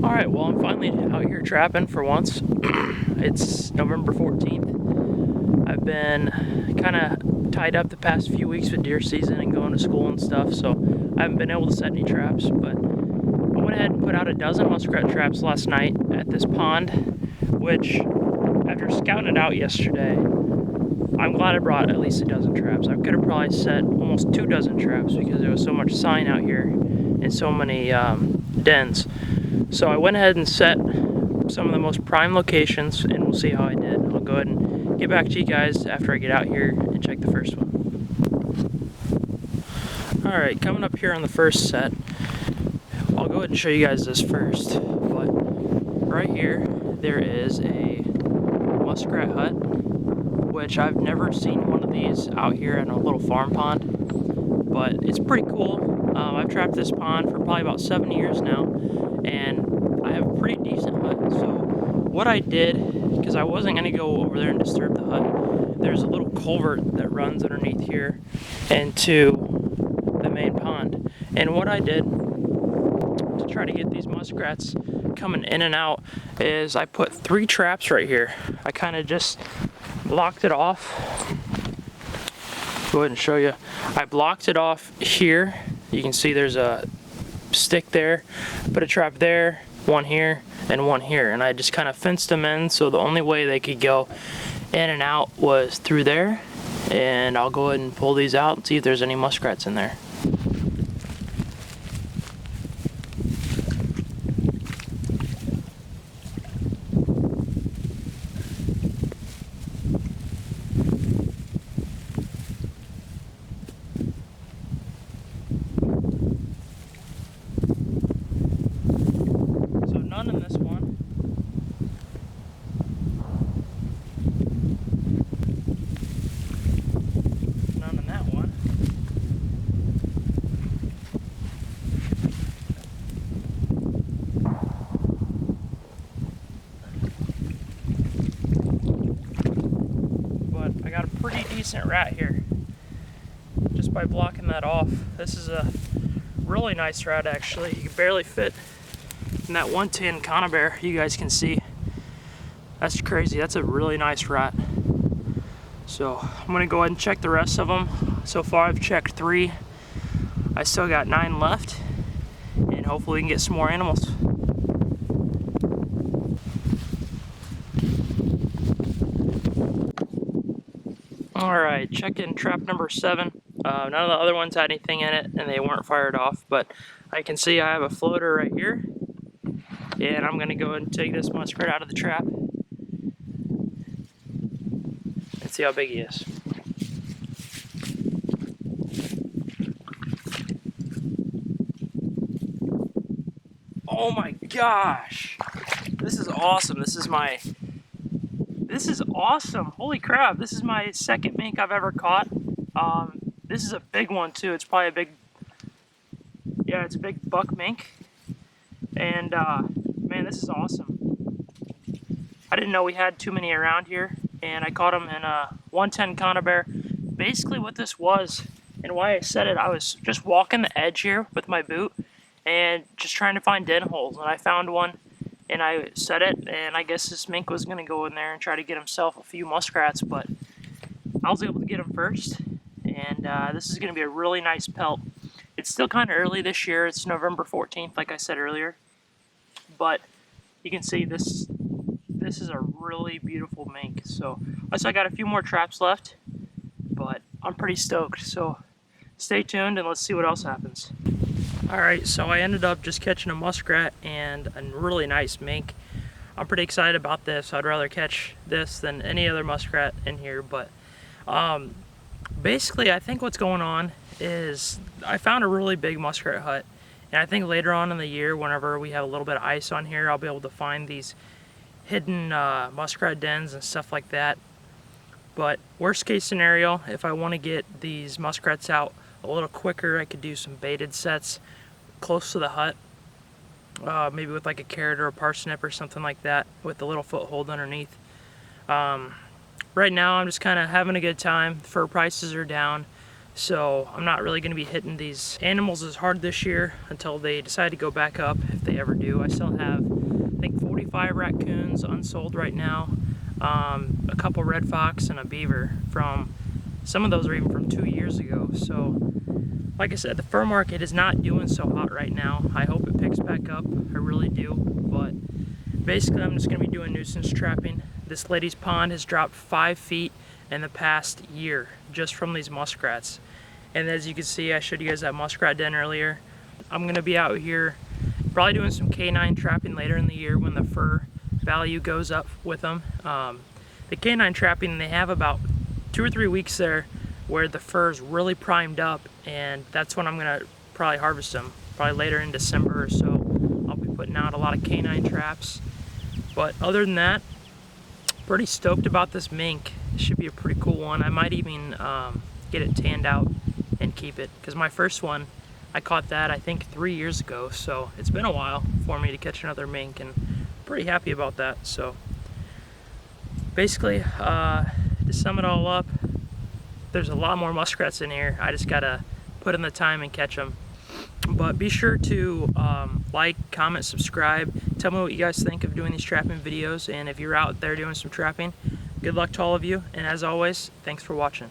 Alright, well, I'm finally out here trapping for once. It's November 14th. I've been kind of tied up the past few weeks with deer season and going to school and stuff, so I haven't been able to set any traps, but I went ahead and put out a dozen muskrat traps last night at this pond, which, after scouting it out yesterday, I'm glad I brought at least a dozen traps. I could have probably set almost 2 dozen traps because there was so much sign out here and so many dens. So I went ahead and set some of the most prime locations, and we'll see how I did. I'll go ahead and get back to you guys after I get out here and check the first one. Alright, coming up here on the first set, I'll go ahead and show you guys this first. But right here, there is a muskrat hut, which I've never seen one of these out here in a little farm pond, but it's pretty cool. I've trapped this pond for probably about 7 years now, and I have a pretty decent hut. So what I did, because I wasn't going to go over there and disturb the hut, there's a little culvert that runs underneath here into the main pond. And what I did to try to get these muskrats coming in and out is I put 3 traps right here. I kind of just blocked it off. Go ahead and show you. I blocked it off here. You can see there's a stick there. Put a trap there, one here, and one here. And I just kind of fenced them in, so the only way they could go in and out was through there. And I'll go ahead and pull these out and see if there's any muskrats in there. None in this one. None in that one. But I got a pretty decent rat here just by blocking that off. This is a really nice rat actually. You can barely fit in that 110 conibear. You guys can see that's crazy. That's a really nice rat. So I'm gonna go ahead and check the rest of them. So far I've checked 3. I still got 9 left, and hopefully we can get some more animals. Alright, check in trap number 7. None of the other ones had anything in it and they weren't fired off, but I can see I have a floater right here. And I'm going to go ahead and take this muskrat out of the trap and see how big he is. Oh my gosh! This is awesome. This is awesome. Holy crap. This is my second mink I've ever caught. This is a big one too. It's probably a big, yeah, it's a big buck mink. And man, this is awesome. I didn't know we had too many around here, and I caught them in a 110 conibear. Basically what this was, and why I said it, I was just walking the edge here with my boot and just trying to find den holes, and I found one and I set it, and I guess this mink was going to go in there and try to get himself a few muskrats, but I was able to get him first, and this is going to be a really nice pelt. It's still kind of early this year. It's November 14th, like I said earlier. But you can see this is a really beautiful mink. So I still got a few more traps left, but I'm pretty stoked. So stay tuned and let's see what else happens. Alright, so I ended up just catching a muskrat and a really nice mink. I'm pretty excited about this. I'd rather catch this than any other muskrat in here, but basically I think what's going on is I found a really big muskrat hut. And I think later on in the year, whenever we have a little bit of ice on here, I'll be able to find these hidden muskrat dens and stuff like that. But worst case scenario, if I want to get these muskrats out a little quicker, I could do some baited sets close to the hut. Maybe with like a carrot or a parsnip or something like that with a little foothold underneath. Right now I'm just kind of having a good time. Fur prices are down. So I'm not really going to be hitting these animals as hard this year until they decide to go back up, if they hardly ever do. I still have, I think, 45 raccoons unsold right now, a couple red fox and a beaver. From some of those are even from 2 years ago. So like I said, the fur market is not doing so hot right now. I hope it picks back up. I really do. But basically, I'm just going to be doing nuisance trapping. This lady's pond has dropped 5 feet in the past year just from these muskrats. And as you can see, I showed you guys that muskrat den earlier. I'm going to be out here probably doing some canine trapping later in the year when the fur value goes up with them. The canine trapping, they have about 2 or 3 weeks there where the fur is really primed up, and that's when I'm going to probably harvest them, probably later in December or so. I'll be putting out a lot of canine traps. But other than that, pretty stoked about this mink. It should be a pretty cool one. I might even get it tanned out and keep it, because my first one, I caught that I think 3 years ago, so it's been a while for me to catch another mink, and pretty happy about that. So basically, to sum it all up, there's a lot more muskrats in here. I just gotta put in the time and catch them. But be sure to like, comment, subscribe. Tell me what you guys think of doing these trapping videos, and if you're out there doing some trapping, good luck to all of you. And as always, thanks for watching.